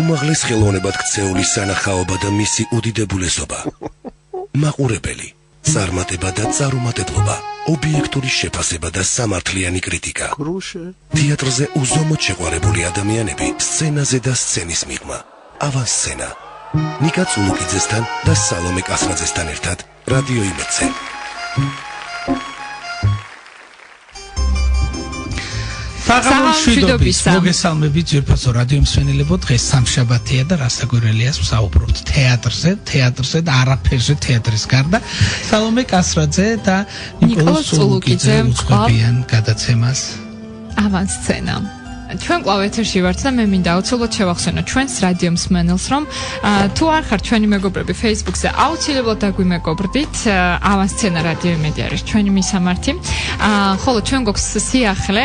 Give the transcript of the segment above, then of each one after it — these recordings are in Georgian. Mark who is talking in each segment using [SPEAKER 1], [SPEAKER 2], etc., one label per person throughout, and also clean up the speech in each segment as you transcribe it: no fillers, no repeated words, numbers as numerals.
[SPEAKER 1] უმაღლეს ხელოვნებად ქცეული სანახაობა და მისი უდიდებულესობა. მაყურებელი, წარმატება და წარუმატებლობა, ობიექტური შეფასება და სამართლიანი კრიტიკა. თეატრზე უზომოდ შეყვარებული ადამიანები, სცენაზე და სცენის მიღმა. ავანსცენა. ნიკა წულუკიძესთან და სალომე კასრაძესთან ერთად რადიო იმედზე.
[SPEAKER 2] საღამოშვიდობის მოგესალმებით ძვირფასო რადიო მსმენელებო, დღეს სამშაბათია და რასაკვირველია ვსაუბრობთ თეატრზე და არაფერზე თეატრის გარდა. სალომე კასრაძე და ნიკოლოზ წულუკიძე უძღვებიან გადაცემას
[SPEAKER 3] ავანსცენა. ჩვენ კვლავ ეთერში ვართ და მე მინდა აუცილებლად შევახსენო ჩვენს რადიო მსმენელს, რომ თუ არ ხართ ჩვენი მეგობრები Facebook-ზე, აუცილებლად დაგვიმეგობრდით. ავანსცენა რადიო იმედი არის ჩვენი მისამართი. ხოლო ჩვენ გვაქვს სიახლე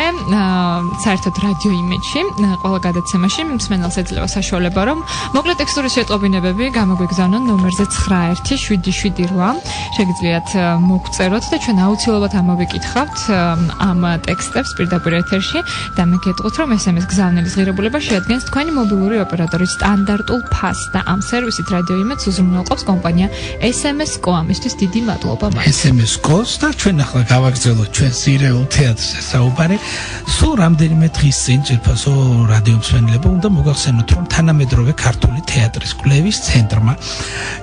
[SPEAKER 3] საერთოდ რადიო იმედში, ყველა გადაცემაში მსმენელს ეძლევა საშუალება, რომ მოკლე ტექსტური შეტყობინებები გამოგვიგზავნონ ნომერზე 91778. შეგიძლიათ მოგწეროთ და ჩვენ აუცილებლად ამოვიკითხავთ ამ ტექსტებს პირდაპირ ეთერში და მე გეტყვით, რომ SMS გზავნილის ღირებულება შეადგენს თქვენი მობილური ოპერატორის სტანდარტულ ფასს და ამ სერვისით რადიო იმედს უზრუნველყოფს კომპანია SMS-Co. ამისთვის დიდი მადლობა მათ.
[SPEAKER 2] SMS-Co-ს და ჩვენ ახლა გავაგრძელოთ ჩვენს ირეულ თეატრზე საუბარი. სულ რამდენიმე დღის წინ ძვირფასო რადიო მსმენელებო უნდა მოგახსენოთ, რომ თანამედროვე ქართული თეატრის კვლევის ცენტრმა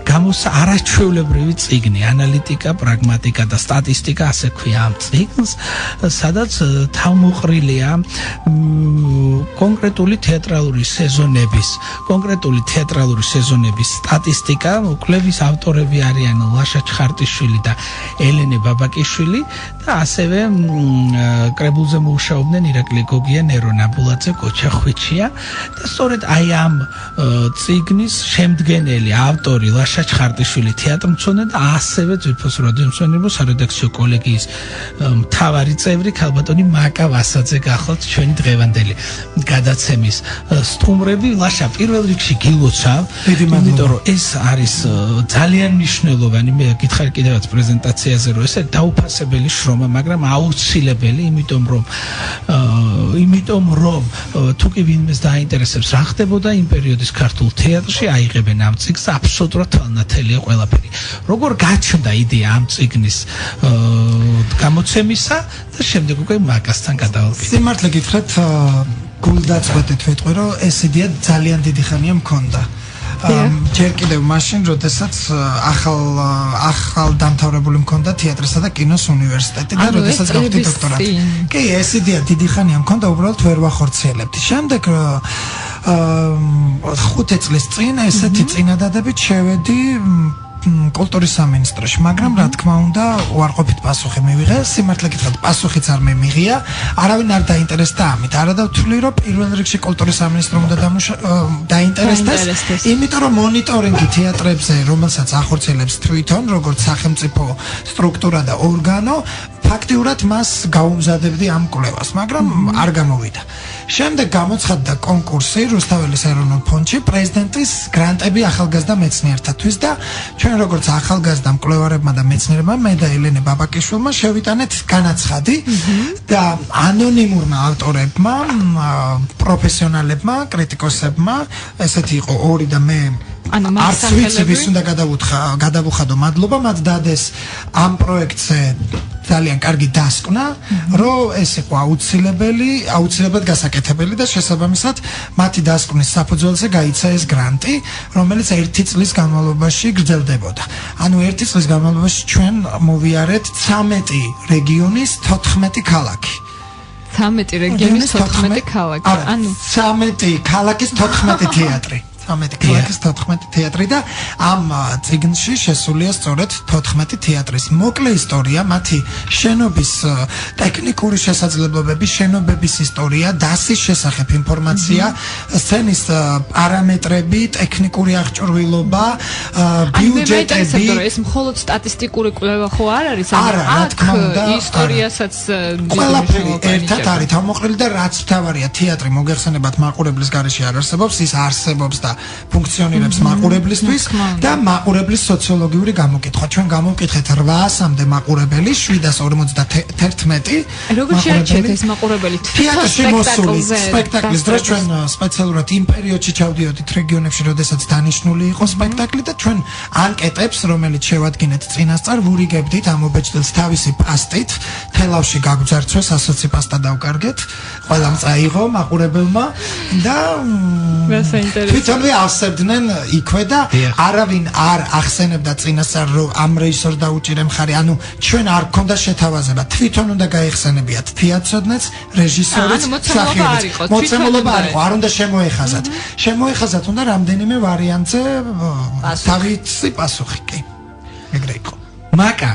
[SPEAKER 2] გამოსცა არაჩვეულებრივი წიგნი ანალიტიკა, პრაგმატიკა და სტატისტიკა, ასე ქვია ამ წიგნს, სადაც თავმოყრილია კონკრეტული თეატრალური სეზონების სტატისტიკა. კვლევის ავტორები არიან ლაშა ჩხარტიშვილი და ელენე ბაბაკიშვილი და ასევე კრებულზე მუშაობდნენ ირაკლი გოგია, ნერო ნაბულაძე, კოჩა ხვიჩია და სწორედ აი ამ წიგნის შემდგენელი ავტორი ლაშა ჩხარტიშვილი თეატრმცოდნე და ასევე ძვირფასო რადიო მსმენელებო სარედაქციო კოლეგიის მთავარი წევრი ქალბატონი მაკა ვასაძე გახლავთ ჩვენი დღევანდელი გადაცემის სტუმრები. ლაშა, პირველ რიგში გილოცავ, იმიტომ რომ ეს არის ძალიან მნიშვნელოვანი, მე გითხარი კიდევაც პრეზენტაციაზე, რომ ეს დაუფასებელი შრომა, მაგრამ აუცილებელი, იმიტომ რომ თუ კი ვინმეს დაინტერესებს რა ხდებოდა იმ პერიოდის ქართულ თეატრში, აიღებენ ამ წიგნს, აბსოლუტურად თვალნათელია ყველაფერი. როგორ გაჩნდა იდეა ამ წიგნის გამოცემისა და შემდეგ უკვე მაკასთან გადავალთ.
[SPEAKER 4] სიმართლე გითხრათ, გულდაწყვეტით ვიტყვი, რომ ეს იდეა ძალიან დიდი ხანია მქონდა. ჯერ კიდევ მაშინ, როდესაც ახალ დამთავრებული მქონდა თეატრისა და კინოს უნივერსიტეტი და როდესაც გავხდი დოქტორანტი. კი, ეს იდეა დიდი ხანია მქონდა, უბრალოდ ვერ ვახორციელებდი. შემდეგ 5 წლის წინ ესეთი წინადადებით შევედი კულტურის სამინისტროში, მაგრამ რა თქმა უნდა უარყოფით პასუხი მივიღე. სიმართლე გითხრათ, პასუხიც არ მემიღია, არავინ არ დაინტერესდა ამით. არა დავთვლი, რომ პირველ რიგში კულტურის სამინისტრო უნდა დაინტერესდეს, იმიტომ რომ მონიტორინგი თეატრებზე, რომელსაც ახორციელებს თვითონ როგორც სახელმწიფო სტრუქტურა და ორგანო, ფაქტიურად მას გაუმზადებდი ამ კვლევას, მაგრამ არ გამოვიდა. შემდეგ გამოცხადდა კონკურსი რუსთაველის ეროვნულ ფონდში პრეზიდენტის გრანტები ახალგაზრდა მეცნიერთათვის და ჩვენ როგორც ახალგაზრდა მკვლევარებმა და მეცნიერებმა, მე და ელენე ბაბაკიშვილმა შევიტანეთ განაცხადი და ანონიმურმა ავტორებმა, პროფესიონალებმა, კრიტიკოსებმა, ესეთი იყო ორი და მე არც ვიცი ვის უნდა გადავუხადო მადლობა, მათ დადეს ამ პროექტზე ძალიან კარგი დასკვნა, რომ ეს იყო აუცილებლად გასაკეთებელი და შესაბამისად მათი დასკვნის საფუძველზე გაიცა ეს გრანტი, რომელიც 1 წლის განმავლობაში გრძელდებოდა. ანუ 1 წლის განმავლობაში ჩვენ მოვიარეთ 13 რეგიონის 14 ქალაქი.
[SPEAKER 3] 13 რეგიონის 14 ქალაქი.
[SPEAKER 4] ანუ 13 ქალაქის 14 თეატრი. 13 ქალაქის 14 თეატრი და ამ წიგნში შესულია სწორედ 14 თეატრის მოკლე ისტორია, მათი შენობის ტექნიკური შესაძლებლობები, შენობების ისტორია, დასის შესახებ ინფორმაცია, სცენის პარამეტრები, ტექნიკური აღჭურვილობა, ბიუჯეტები.
[SPEAKER 3] ეს მხოლოდ სტატისტიკური კვლევა ხო არ არის?
[SPEAKER 4] არა, რა თქმა უნდა,
[SPEAKER 3] ისტორიასაც
[SPEAKER 4] ყველაფერი ერთად არის თავმოყრილი და რაც მთავარია, თეატრი მოგეხსენებათ მაყურებლის გარეშე არ არსებობს, ის არსებობს და ფუნქციონირებს მაყურებლისთვის და მაყურებლის სოციოლოგიური გამოკითხვა. ჩვენ გამოვკითხეთ 800-მდე მაყურებელი, 751.
[SPEAKER 3] როგორ შეარჩიეთ ეს მაყურებელი
[SPEAKER 4] თეატრში მოსული სპექტაკლის დროს ჩვენ სპეციალურად იმ პერიოდში ჩავდიოდით რეგიონებში, როდესაც დანიშნული იყო სპექტაკლი და ჩვენ ანკეტებს, რომელიც შევადგინეთ წინასწარ, ვურიგებდით ამობეჭდილს თავისი პასტით, თელავში გაგძარცვეს, ასოცი პასტა დავკარგეთ, ყველამ წაიღო მაყურებელმა და თვითონვე ავსებდნენ იქვე და არავინ არ ახსენებდა წინასწარ რომ ამ რეჟისორს დაუჭირე მხარი, ანუ ჩვენ არ გქონდა შეთავაზება, თვითონ უნდა გაიხსენებიათ თეატროდნეც, რეჟისორიც, მსახიობიც. მოცემულობა არ იყო, არ უნდა შემოეხაზათ. შემოეხაზათ უნდა რამდენიმე ვარიანტზე თავისი პასუხი კი. ეგრე იყო.
[SPEAKER 2] მაკა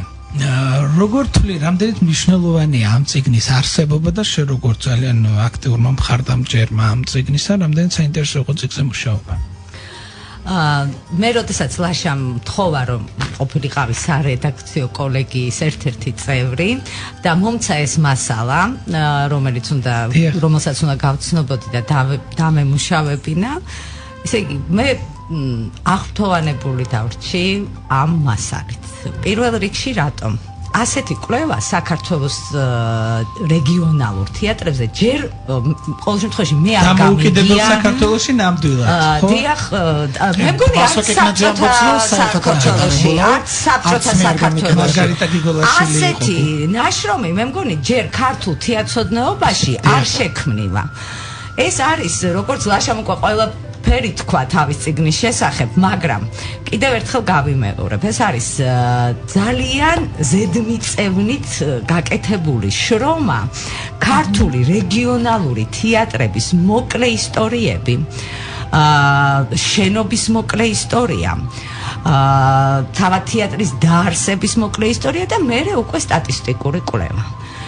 [SPEAKER 2] როგორ თვლი, რამდენად მნიშვნელოვანია ამ წიგნის არსებობა და შე როგორ ძალიან აქტიურმა მხარდამჭერმა ამ წიგნისა, რამდენად საინტერესო იყო წიგნზე მუშაობა?
[SPEAKER 5] მე როდესაც ლაშამ თხოვა რომ ყოფილიყავი სარედაქციო კოლეგიის ერთ-ერთი წევრი და მომცა ეს მასალა, რომელსაც უნდა გავცნობოდი და დამემუშავებინა, ესე იგი მე აღფრთოვანებული დავრჩი ამ მასალით. პირველ რიგში რატომ? ასეთი კვლევა საქართველოს რეგიონალურ თეატრებზე ჯერ ყოველ შემთხვევაში მე არ
[SPEAKER 2] გამოვიდებელ საქართველოში ნამდვილად,
[SPEAKER 5] ხო? დიახ, მე მგონი საქართველოში, საბჭოთა საქართველოში
[SPEAKER 2] მარგარიტა გიგოლაშვილი იყო.
[SPEAKER 5] ასეთი ნაშრომი მე მგონი ჯერ ქართულ თეატროდნეობაში არ შექმნილა. ეს არის როგორც ლაშამ უკვე ყველა ფერი თქვა თავის წიგნის შესახებ, მაგრამ კიდევ ერთხელ გავიმეორებ, ეს არის ძალიან ზედმიწევნით გაკეთებული შრომა ქართული რეგიონალური თეატრების მოკლე ისტორიები, შენობის მოკლე ისტორია, თავად თეატრის დაარსების მოკლე ისტორია და მერე უკვე სტატისტიკური კვლევა.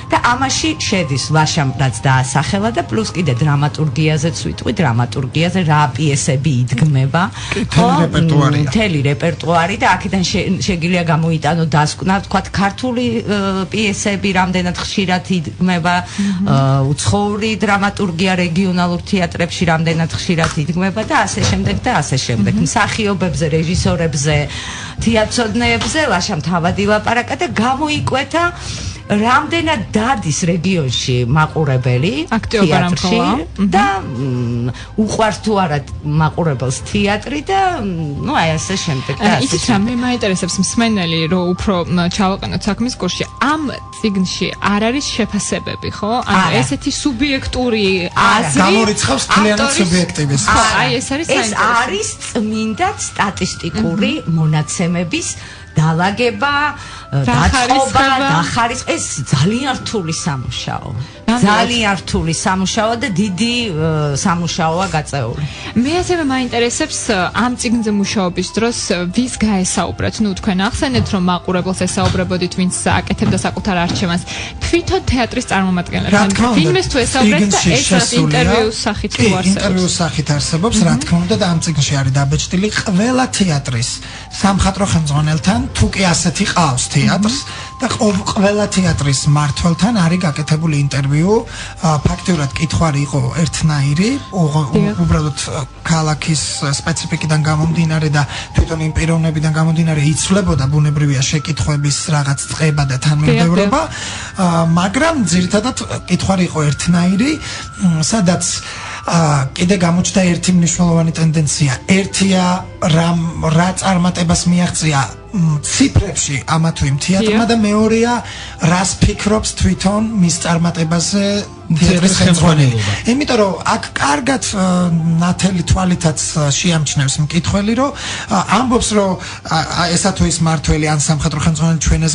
[SPEAKER 5] და ამაში შედის ლაშამ რაც დაასახელა და პლუს კიდე დრამატურგიაზეც ვიტყვი, დრამატურგიაზე რა პიესები იდგმება, მთელი რეპერტუარი და აქედან შეგიძლია გამოიტანო დასკვნა, თქვათ ქართული პიესები რამდენად ხშირად იდგმება, უცხოური დრამატურგია რეგიონალურ თეატრებში რამდენად ხშირად იდგმება და ასე შემდეგ და ასე შემდეგ. მსახიობებზე, რეჟისორებზე, თეატროდნეებზე ლაშამ თავად ილაპარაკა და გამოიკვეთა რამდენად დადის რეგიონში მაყურებელი თეატრში და უყვარს თუ არა მაყურებელს თეატრი და ნუ აი ასე შემდეგ და ასე.
[SPEAKER 3] იცით რა, მე მაინტერესებს მსმენელი, რომ უფრო ჩავაყენოთ საქმის კურსში, ამ წიგნში არ არის შეფასებები, ხო? ანუ ესეთი სუბიექტური აზრი
[SPEAKER 4] გამორიცხავს მთლიანად სუბიექტივის.
[SPEAKER 3] აი ეს არის საინტერესო.
[SPEAKER 5] ეს არის წმინდად სტატისტიკური მონაცემების დალაგება, დაწყობა, დახარისხება, ეს ძალიან რთული სამუშაო. ძალიან რთული სამუშაო და დიდი სამუშაოა გაწეული.
[SPEAKER 3] მე ასევე მაინტერესებს ამ წიგნზე მუშაობის დროს ვის გაესაუბრეთ? ნუ თქვენ ახსენეთ რომ მაყურებელს ესაუბრებოდით, ვინც აკეთებდა საკუთარ არჩევანს. თვითონ თეატრის წარმომადგენლებს. ფილმის თუ ესაუბრეთ და ეს ინტერვიუს სახით თუ არსებობს.
[SPEAKER 4] ინტერვიუს სახით არსებობს, რა თქმა უნდა და ამ წიგნში არის დაბეჭდილი ყველა თეატრის სამხატვრო ხელმძღვანელთან, თუ კი ასეთი ყავს თეატრს და ყველა თეატრის მმართველთან არის გაკეთებული ინტერვიუ. ფაქტიურად კითხვარი იყო ერთნაირი, უბრალოდ ქალაქის სპეციფიკიდან გამომდინარე და თვითონ იმ პიროვნებიდან გამომდინარე იცვლებოდა ბუნებრივია შეკითხვების რაღაც წყება და თანმიმდევრობა, მაგრამ ძირითადად კითხვარი იყო ერთნაირი, სადაც კიდე გამოჩნდა ერთი მნიშვნელოვანი ტენდენცია. ერთია რა წარმატებას მიაღწია ციფრებში ამა თუ იმ თეატრმა და მეორეა რას ფიქრობს თვითონ მის წარმატებაზე თეატრის ხელმძღვანელი. იმიტომ რომ აქ კარგად ნათელი თვალითაც შეამჩნევს მკითხველი, რომ ამბობს რომ ესა თუ ის მართველი ან სამხატვრო ხელმძღვანელი ჩვენს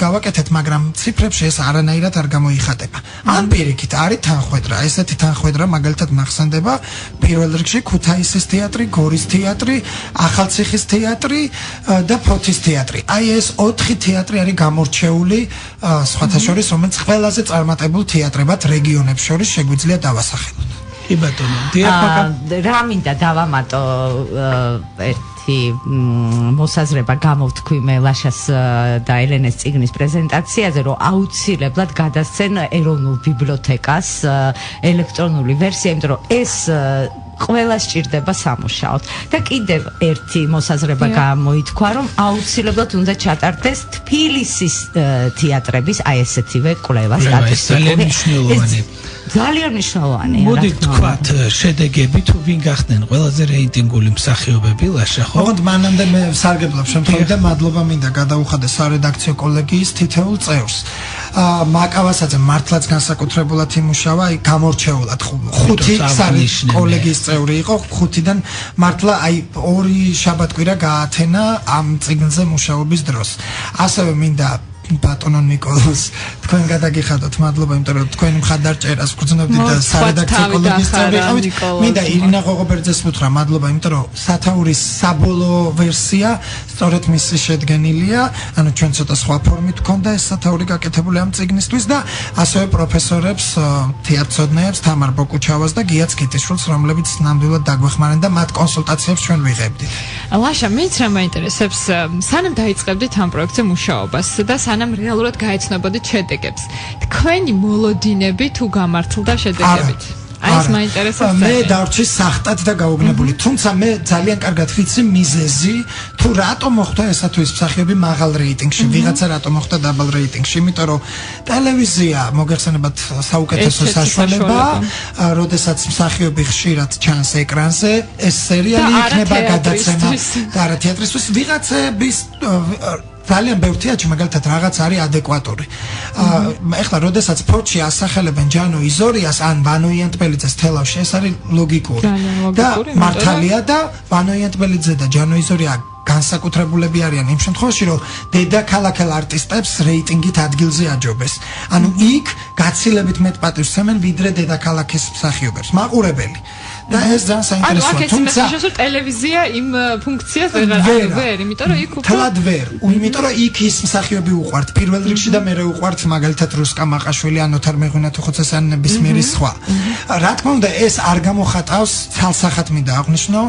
[SPEAKER 4] გავაკეთეთ, მაგრამ ციფრებში ეს არანაირად არ გამოიხატება. ან პირიქით არის თანხwebdriver, ესეთი თანხwebdriver მაგალითად მახსენდება პირველ რიგში ქუთაისის თეატრი, გორის თეატრი, ახალციხის თეატრი და ფოთის თეატრი. აი ეს 4 თეატრი არის გამორჩეული სხვათა შორის, რომელიც ყველაზე წარმატებულ თეატრებად რეგიონებს შორის შეგვიძლია დავასახელოთ.
[SPEAKER 2] კი ბატონო, დიახ,
[SPEAKER 5] რა მინდა დავამატო ერთი მოსაზრება გამოვთქვი მე ლაშას და ელენეს წიგნის პრეზენტაციაზე, რომ აუცილებლად გადასცენ ეროვნულ ბიბლიოთეკას ელექტრონული ვერსია, იმიტომ რომ ეს ყველა სჭირდება სამუშაოდ და კიდევ ერთი მოსაზრება გამოითქვა რომ აუცილებლად უნდა ჩატარდეს თბილისის თეატრების აი ესეთივე კვლევა სტატისტიკური ძალიან მნიშვნელოვანია
[SPEAKER 2] მოდი თქვათ შედეგები თუ ვინ გახდნენ ყველაზე რეიტინგული მსახიობები ლაშა ხო?
[SPEAKER 4] ოღონდ მანამდე მე სარგებლობ შემთხვევით და მადლობა მინდა გადაუხადე სარედაქციო კოლეგიის თითოეულ წევრს. მაკავასაძე მართლაც განსაკუთრებულად იმუშავა, გამორჩეულად 5 კოლეგიის წევრი იყო, 5-დან მართლა აი 2 შაბათ-კვირა გაათენა ამ წიგნზე მუშაობის დროს. ასევე მინდა ბატონო ნიკოლოზ თქვენ გადაგიხადოთ მადლობა იმიტომ რომ თქვენი მხარდაჭერას გრძნობდით და სარედაქციო კოლეგიის წევრი იყავით. მინდა ირინა ღოღობერძეს ვუთხრა მადლობა იმიტომ რომ სათაურის საბოლოო ვერსია სწორედ მისი შედგენილია, ანუ ჩვენ ცოტა სხვა ფორმით გქონდა ეს სათაური გაკეთებული ამ წიგნისთვის და ასევე პროფესორებს, თეატრცოდნეებს თამარ ბოკუჩავას და გია ცკიტიშვილს, რომლებიც ნამდვილად დაგვეხმარნენ და მათ კონსულტაციებს ჩვენ ვიღებდით.
[SPEAKER 3] ლაშა, მეც რა მაინტერესებს, სანამ დაიწყებდით ამ პროექტზე მუშაობას და სანამ რეალურად გაეცნობოდით შედეგებს. თქვენი მოლოდინები თუ გამართლდა შედეგებით? აი ეს მაინტერესებს.
[SPEAKER 4] მე დავრჩი სახტად და გაუგნებული. თუმცა მე ძალიან კარგად ვიცი მიზეზი, თუ რატომ მოხდა ესა თუ ის მსახიობი მაღალ რეიტინგში, ვიღაცა რატომ მოხდა დაბალ რეიტინგში, იმიტომ რომ ტელევიზია მოგეხსენებათ საუკეთესო საშუალებაა, როდესაც მსახიობი ხშირად ჩანს ეკრანზე, ეს სერიალი იქნება გადაცემა და არა თეატრისთვის ვიღაცების ძალიან ბევრ თეატრში მაგალითად რაღაც არის ადეკვატური. ეხლა როდესაც ფორჩი ასახელებენ ჯანო იზორიას ან ვანო იანტბელიძეს თელავში, ეს არის ლოგიკური. და მართალია და ვანო იანტბელიძე და ჯანო იზორია განსაკუთრებულები არიან იმ შემთხვევაში, რომ დედაქალაქელ არტისტებს რეიტინგით ადგილზე აჯობეს. ანუ იქ გაცილებით მეტ პატივს სცემენ ვიდრე დედაქალაქის მსახიობებს. მაყურებელი. და ეს ძალიან საინტერესოა.
[SPEAKER 3] თუმცა ტელევიზია იმ ფუნქციას ვერ, იმიტომ რომ იქ
[SPEAKER 4] თლად ვერ. იმიტომ რომ იქ ის მსახიობი უყვართ პირველ რიგში და მერე უყვართ მაგალითად რუსკა მაყაშვილი ან ოთარ მეღვინათოხოცესან ნებისმიერი სხვა. რა თქმა უნდა ეს არ გამოხატავს ცალსახად მინდა აღვნიშნო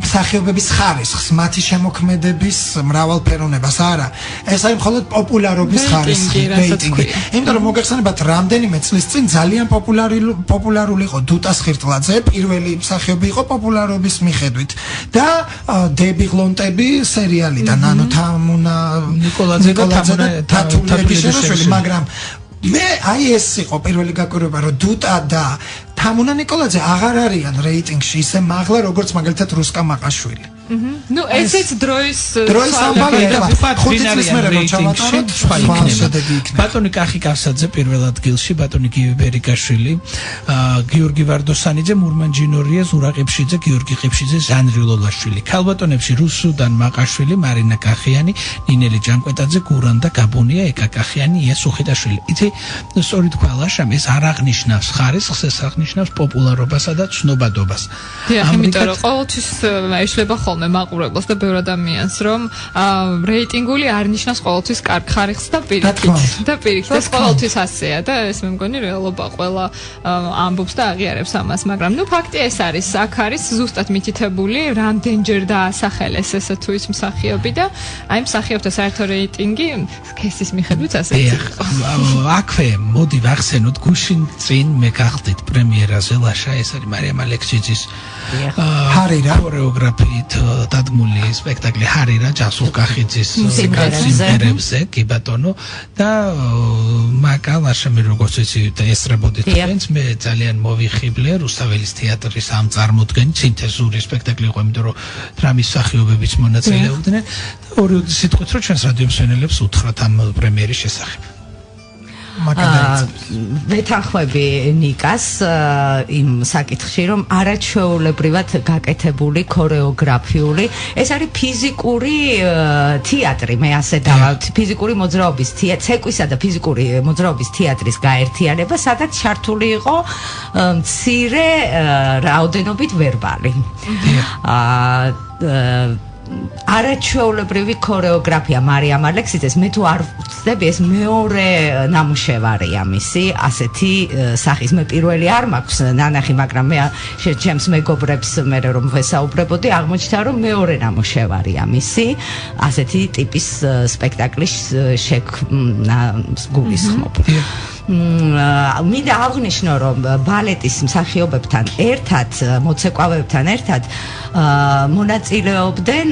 [SPEAKER 4] მსახიობების ხარისხს, მათი შემოქმედების მრავალფეროვნებას, არა. ეს არის მხოლოდ პოპულარობის ხარისხი, რეიტინგი. იმიტომ რომ მოგეხსენებათ რამდენიმე წლის წინ ძალიან პოპულარული იყო დუტა სხირტლაძე, პირველი მსახიობი იყო პოპულარობის მიხედვით და დები გლონტები სერიალიდან, ანუ თამუნა
[SPEAKER 2] ნიკოლაძე და
[SPEAKER 4] თათუნები შეშელი, მაგრამ მე აი ეს იყო პირველი გაკვირვება, რომ დუტა და თამუნა ნიკოლაძე აღარ არიან რეიტინგში ისე მაღლა, როგორც მაგალითად რუსკა მაყაშვილი.
[SPEAKER 3] ნუ ესეც დროის
[SPEAKER 4] ამბავია, 5 წლის მერე მოჩავატაროთ,
[SPEAKER 2] ბატონი კახი კავსაძე პირველ ადგილში, ბატონი გივი ბერიკაშვილი, გიორგი ვარდოსანიძე, მურმან ჯინორია, ზურა ყიფშიძე, გიორგი ყიფშიძე, ჟანრი ლოლაშვილი. ქალბატონებში რუსუდან მაყაშვილი, მარინა კახიანი, ნინელი ჯანკვეტაძე, გურანდა გაბონია, ეკა კახიანი, ია სუხიტაშვილი. იცი, სწორი თქვა ლაშამ, ეს არ აღნიშნავს ხარისხს, ეს აღნიშნავს პოპულარობასა და ცნობადობას.
[SPEAKER 3] დიახ, იმიტომ რომ ყოველთვის ეშლება ხოლმე მაყურებელს და ბევრ ადამიანს, რომ რეიტინგული არ ნიშნავს ყოველთვის კარგ ხარისხს და პირიქით. ეს ყოველთვის ასეა და ეს მე მგონი რეალობა ყველა ამბობს და აღიარებს ამას, მაგრამ ნუ ფაქტია ეს არის, აქ არის ზუსტად მითითებული, რამდენჯერ დაასახელეს ესე თუ ის მსახიობი და აი მსახიობთა საერთო რეიტინგი სქესის მიხედვით ასე იყო.
[SPEAKER 2] აქვე მოდი ვახსენოთ გუშინ წინ მე გახდით პრემიერაზე ლაშა, ეს არის მარიამ ალექსიძის
[SPEAKER 4] ჰარირა
[SPEAKER 2] ქორეოგრაფიით დადგმული სპექტაკლი ჰარირა ჯასურ კახიძის სიმღერებზე, კი ბატონო და მაგა ლაშა მე როგორც ვიცი და ესწრებოდით თქვენს, მე ძალიან მოვიხიბლე რუსთაველის თეატრის ამ წარმოდგენით, სინთეზური სპექტაკლი იყო, იმიტომ რომ დრამის მსახიობებიც მონაწილეობდნენ და ორი სიტყვით რომ ჩვენს რადიო მსმენელებს უთხრათ ამ პრემიერის შესახებ.
[SPEAKER 5] ვეთანხმები ნიკას იმ საკითხში, რომ არაჩვეულებრივად გაკეთებული ქორეოგრაფიული, ეს არის ფიზიკური თეატრი, მე ასე დავავთ, ფიზიკური მოძრაობის ცეკვისა და ფიზიკური მოძრაობის თეატრის გაერთიანება, სადაც ჩართული იყო მცირე რაოდენობით ვერბალი. არაჩვეულებრივი ქორეოგრაფია მარიამ ალექსიძეს, მე თუ არ ვწდები ეს მეორე ნამუშევარია მისი ასეთი სახის. მე პირველი არ მაქვს ნანახი, მაგრამ მე ჩემს მეგობრებს მე რომ ვესაუბრებოდი, აღმოჩნდა რომ მეორე ნამუშევარია მისი ასეთი ტიპის სპექტაკლის შექმნა გულისხმობ. მინდა აღვნიშნო რომ ბალეტის მსახიობებთან ერთად მოცეკვავებთან ერთად მონაწილეობდნენ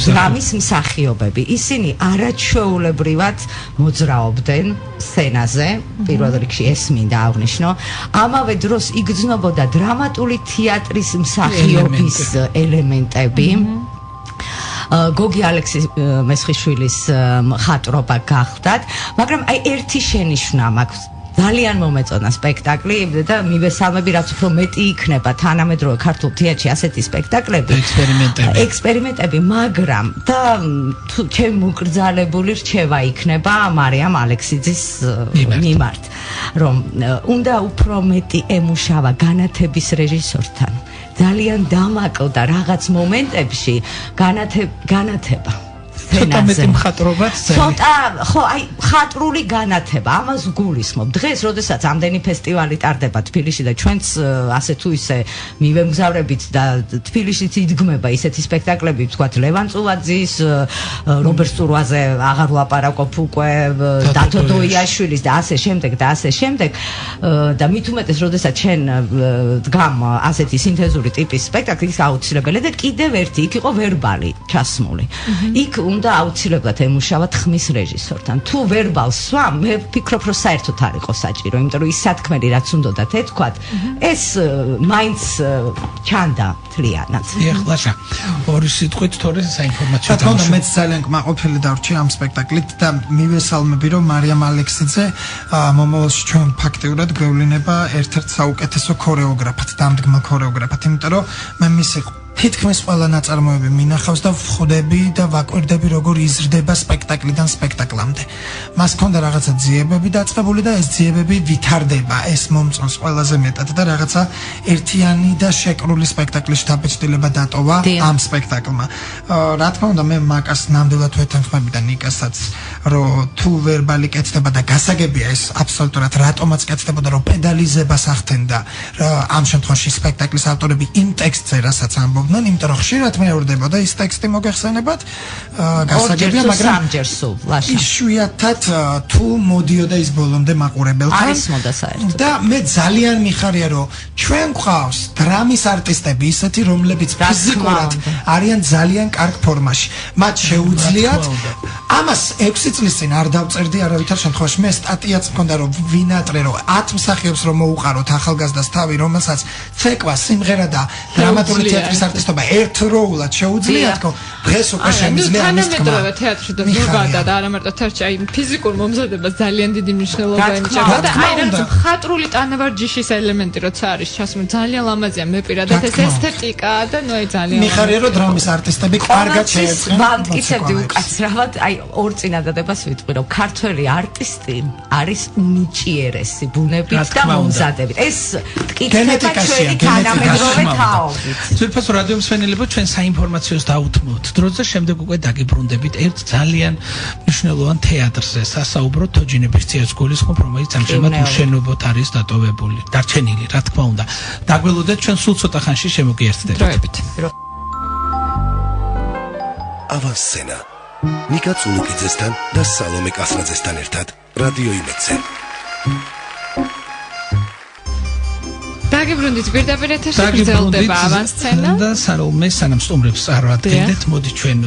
[SPEAKER 5] დრამის მსახიობები. ისინი არაჩვეულებრივად მოძრაობდნენ სცენაზე, პირველ რიგში ეს მინდა აღვნიშნო. ამავე დროს იგრძნობოდა დრამატული თეატრის მსახიობის ელემენტები. გოგი ალექსის მესხიშვილის მხატვრობა გახდათ, მაგრამ აი ერთი შენიშვნა მაქვს. ძალიან მომეწონა სპექტაკლი და მივესალმები, რაც უფრო მეტი იქნება თანამედროვე ქართულ თეატრში ასეთი სპექტაკლები, ექსპერიმენტები, მაგრამ და ჩემი მოკრძალებული რჩევა იქნება მარიამ ალექსიძის მიმართ, რომ უნდა უფრო მეტი ემუშავა განათების რეჟისორთან. ძალიან დამაკლდა რაღაც მომენტებში განათება.
[SPEAKER 2] ცოტა მეტი მხატვრობაც
[SPEAKER 5] ცოტა ხო აი მხატვრული განათება ამას გულისხმობ. დღეს როდესაც ამდენი ფესტივალი ტარდება თბილისში და ჩვენც ასე თუ ისე მივემგზავრებით და თბილისშიც იდგმება ისეთი სპექტაკლები, თქვათ ლევან წულაძის, რობერტ სტურვაზე აღარ ვლაპარაკობ უკვე, დათო დოიაშვილის და ასე შემდეგ და ასე შემდეგ და მით უმეტეს როდესაც ჩვენ დგამ ასეთი სინთეზური ტიპის სპექტაკლი, ის აუცილებელია და კიდევ ერთი იქ იყო ვერბალი ჩასმული. იქ უნდა აუცილებლად ემუშავა ხმის რეჟისორთან. თუ ვერბალს სვამ, მე ვფიქრობ, რომ საერთოდ არ იყო საჭირო, იმიტომ რომ ის სათქმელი რაც უნდათ ეთქვათ, ეს მაინც ჩანდა თლიანად.
[SPEAKER 2] ეხლა ორი სიტყვით თორე საინფორმაციო
[SPEAKER 4] რა თქმა უნდა, მეც ძალიან კმაყოფილი დავრჩი ამ სპექტაკლით და მივესალმები, რომ მარიამ ალექსიძე მომავალში ჩვენ ფაქტიურად გვევლინება ერთ-ერთ საუკეთესო ქორეოგრაფად, დამდგმელ ქორეოგრაფად, იმიტომ რომ მე მისი თითქმის ყველა ნაწარმოები მინახავს და ვხვდები და ვაკვირდები როგორ იზრდება სპექტაკლიდან სპექტაკლამდე. მას ჰქონდა რაღაცა ძიებები დაწყებული და ეს ძიებები ვითარდება, ეს მომწონს ყველაზე მეტად და რაღაცა ერთიანი და შეკრული სპექტაკლის დაბეჭდილება დატოვა ამ სპექტაკლმა. რა თქმა უნდა, მე მაკას ნამდვილად ვეთანხმები და ნიკასაც, რომ თუ ვერბალი კეთდება და გასაგებია ეს აბსოლუტურად რატომაც კეთდებოდა, რომ პედალიზებას ახდენდა ამ შემთხვევაში სპექტაკლის ავტორები იმ ტექსტზე, რასაც ამბობდნენ, იმიტომ რომ ხშირად მეორდებოდა ის ტექსტი მოგეხსენებათ, გასაგებია, მაგრამ
[SPEAKER 5] სამჯერ სულ ლაშა.
[SPEAKER 4] იშვიათად თუ მოდიოდა ის ბოლომდე მაყურებელთან.
[SPEAKER 5] არის მოდა საერთოდ.
[SPEAKER 4] და მე ძალიან მიხარია, რომ ჩვენ გვყავს დრამის არტისტები, ისეთი, რომლებიც ფიზიკურად არიან ძალიან კარგ ფორმაში. მათ შეუძლიათ ამას 6 წლის წინ არ დავწერდი არავითარ შემთხვევაში. მე სტატიაც მქონდა, რომ ვინატრე, რომ 10 მსახიობს რომ მოუყაროთ ახალგაზრდას თავი, რომელსაც ცეკვა, სიმღერა და დრამატული თეატრის არტისტობა ერთდროულად შეუძლიათ, დღეს უკვე შემიძლია ამის თქმა.
[SPEAKER 3] თანამედროვე თეატრში და ზოგადად და არა მარტო თეატრში, აი ფიზიკურ მომზადებას ძალიან დიდი მნიშვნელობა ენიჭება და აი რაღაც მხატვრული ტანავარჯიშის ელემენტი როცა არის ჩასმული, ძალიან ლამაზია. მე პირადად ეს ესთეტიკა და ნუ აი ძალიან
[SPEAKER 4] მიხარია, რომ დრამის არტისტები კარგად შეერწყენ.
[SPEAKER 5] ვამტკიცებდი უკაცრავად, აი ორ წინადადებას ვიტყვი, რომ ქართველი არტისტი არის უნიჭიერესი ბუნებით და მომზადებით. ეს ტკიცება ჩვენი თანამედროვე თაობით.
[SPEAKER 2] ძვირფასო რადიო მსმენელებო, ჩვენ საინფორმაციოს დაუთმოთ. დროზე შემდეგ უკვე დაგიბრუნდებით ერთ ძალიან მნიშვნელოვან თეატრზე, სასაუბროთ თოჯინების ციხის გულისხმობ, რომელიც ამჟამად უშენობოდ არის დატოვებული, დარჩენილი, რა თქმა უნდა. დაგველოდეთ, ჩვენ სულ ცოტა ხანში შემოგიერთდებით.
[SPEAKER 3] დროებით.
[SPEAKER 1] ავანსცენა ნიკა წულუკიძესთან და სალომე კასრაძესთან ერთად რადიო იმედზე.
[SPEAKER 3] დაგიბრუნდით პირდაპირ ეთერში, გრძელდება ავანსცენა
[SPEAKER 2] და სალომე სანამ სტუმრებს წარვადგენთ, მოდი ჩვენ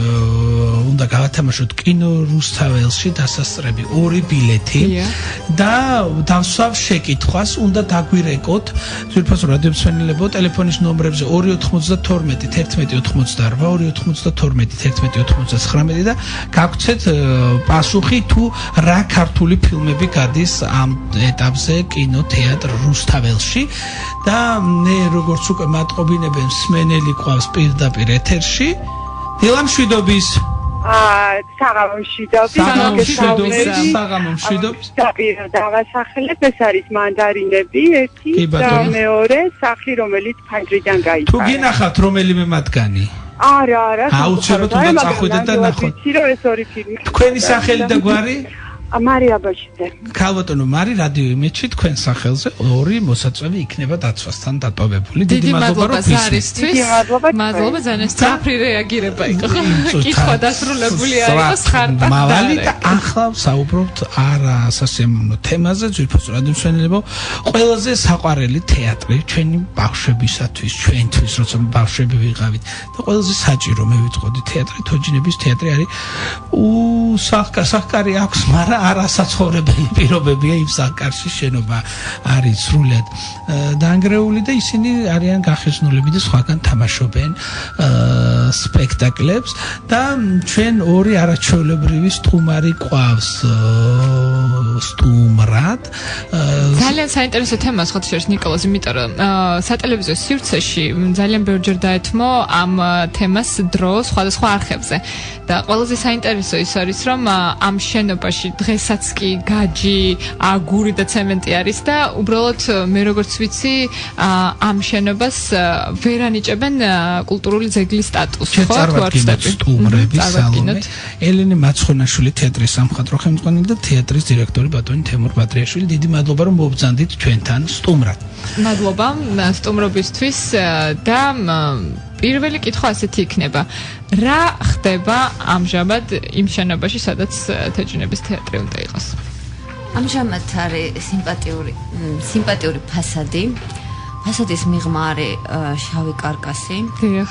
[SPEAKER 2] უნდა გავათამაშოთ კინო რუსთაველში დასასწრები 2 ბილეთი და დავსვავ შეკითხვას, უნდა დაგვირეკოთ ძვირფასო რადიო მსმენელებო ტელეფონის ნომრებზე 292 1188 292 1189 და გაგვცეთ პასუხი თუ რა ქართული ფილმები გადის ამ ეტაპზე კინოთეატრ რუსთაველში. და მე როგორც უკვე მატყობინებენ მსმენელი ყავს პირდაპირ ეთერში. დილამშვიდობის.
[SPEAKER 6] საღამომშვიდობის. დავასახელებ, ეს არის მანდარინები, ერთი და მეორე სახლი, რომელიც ფანჯრიდან გაიწარა.
[SPEAKER 2] თუ გინახავთ რომელიმე მათგანი?
[SPEAKER 6] არა.
[SPEAKER 2] აუცილებლად უნდა წახვიდეთ და ნახოთ.
[SPEAKER 6] ვიცი რომ ეს ორი ფილმი.
[SPEAKER 2] თქვენი სახელი და გვარი?
[SPEAKER 6] მარია აბაშიძე.
[SPEAKER 2] ქალბატონო მარი რადიო იმედში თქვენ სახელზე ორი მოსაწვევი იქნება დაცვასთან დატოვებული.
[SPEAKER 3] დიდი მადლობა ზარისთვის. მადლობა ძალიან სწრაფი რეაგირება იყო. კითხვა დასრულებული არ იყოს ხარტა.
[SPEAKER 2] მავალი და ახლა საუბრობთ არა სასიამოვნო თემაზე, ძვირფას რადიომსმენელებო, ყველაზე საყვარელი თეატრი ჩვენი ბავშვებისათვის, ჩვენთვის, როცა ბავშვები ვიყავით და ყველაზე საჭირო მე ვიტყოდი თეატრი, თოჯინების თეატრი არის სახკარი აქვს, მაგრამ არასაცხოვრებელი პირობებია იმ საკარში შენობა არის სრულად დაანგრეული და ისინი არიან გახიზნულები და სხვაგან თამაშობენ სპექტაკლებს და ჩვენ ორი არაჩვეულებრივი სტუმარი ყავს სტუმრად
[SPEAKER 3] ძალიან საინტერესო თემაა სხვა შორის ნიკოლოზ იმიტომ რომ სატელევიზიო სივრცეში ძალიან ბევრჯერ დაეთმო ამ თემას დრო სხვადასხვა არხებზე და ყველაზე საინტერესო ის არის რომ ამ შენობაში დღესაც კი გაჯი, აგური და ცემენტი არის და უბრალოდ მე როგორც ვიცი ამ შენობას ვერ ანიჭებენ კულტურული ძეგლის სტატუსს.
[SPEAKER 2] ხო, წარვადგინოთ სტუმრები სალომე, ელენე მაცხონაშვილი თეატრის სამხატვრო ხელმძღვანელი და თეატრის დირექტორი ბატონი თემურ ბადრიაშვილი. დიდი მადლობა რომ მობრძანდით ჩვენთან სტუმრად.
[SPEAKER 3] მადლობა სტუმრობისთვის და პირველი კითხვა ასეთი იქნება. რა ხდება ამჟამად იმ შენობაში, სადაც თეჯინების თეატრი უნდა იყოს?
[SPEAKER 7] ამჟამად არის სიმპათიური ფასადი. ფასადის მიღმა არის შავი კარკასი.
[SPEAKER 3] დიახ.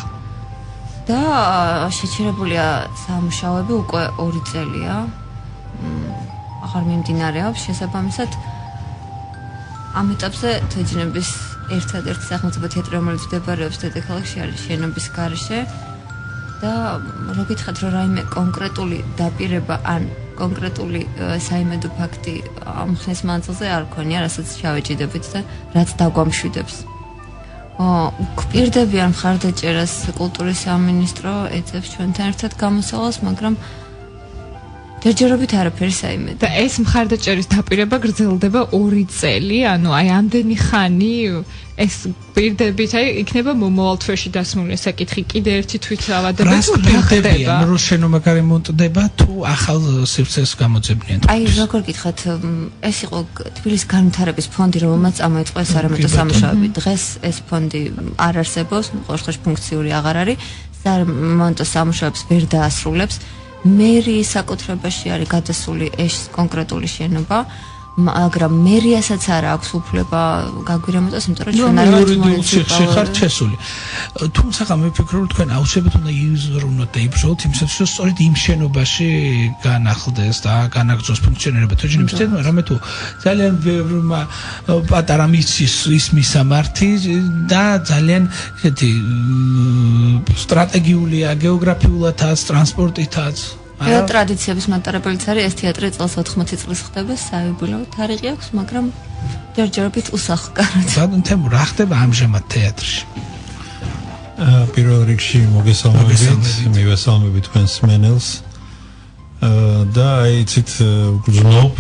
[SPEAKER 7] და შეჩერებულია სამუშაოები უკვე 2 წელია. აღარ მიმდინარეობს შესაბამისად ამ ეტაპზე თეჯინების ერთადერთი სახელმწიფო თეატრი, რომელიც მდებარეობს დედაქალაქში, არის შენობის გარშე და რო გითხრათ, რომ რაიმე კონკრეტული დაპირება ან კონკრეტული საიმედო ფაქტი ამ ხნის მანძილზე არ ქონია, რასაც ჩავეჭიდებით და რაც დაგვამშვიდებს. გვპირდებიან მხარდაჭერას კულტურის სამინისტრო ეძებს ჩვენთან ერთად გამოსავალს, მაგრამ ჯერჯერობით არაფერი საიმედო.
[SPEAKER 3] და ეს მხარდაჭერის დაპირება გრძელდება 2 წელი, ანუ აი ამდენი ხანი ეს პირდებით აი იქნება მომავალ თვეში დასმული საკითხი კიდე ერთი თვით ავადდება
[SPEAKER 2] რას პირდებიან რომ შენობა გარემონტდება თუ ახალ სივრცეს გამოძებნიან
[SPEAKER 7] აი როგორ გითხათ ეს იყო თბილისის განვითარების ფონდი რომელმაც წამოიწყო ეს არამეტო სამუშაოები დღეს ეს ფონდი არ არსებობს ყოველთვის ფუნქციური აღარ არის სამონტო სამუშაოებს ვერ დაასრულებს მერიის საკუთრებაში არის გადასული ეს კონკრეტული შენობა მაგრამ მერიასაც არ აქვს უფლება გაგვირემონტოს, იმიტომ რომ ჩვენ არ ვართ
[SPEAKER 2] მუნიციპალური ხარ ჩესული. თუმცა მე ვფიქრობ, რომ თქვენ აუცილებლად უნდა იუზრუნოთ და იბრძოლოთ იმისათვის, რომ სწორედ იმ შენობაში განახლდეს და განაგრძოს ფუნქციონირება თოჯინების თეატრი, რამე თუ ძალიან ბევრმა პატარა მიცის ის მისამართი და ძალიან ესეთი სტრატეგიულია გეოგრაფიულადაც, ტრანსპორტითაც
[SPEAKER 7] ტრადიციების მატარებელიც არის ეს თეატრი წელს 80 წლის ხდება საიუბილეო თარიღი აქვს მაგრამ ჯერჯერობით უსახლკარად
[SPEAKER 2] ბატონ თემო რა ხდება ამჟამად თეატრში
[SPEAKER 8] პირველ რიგში მოგესალმებით თქვენს მენელს და აი იცით გძნობ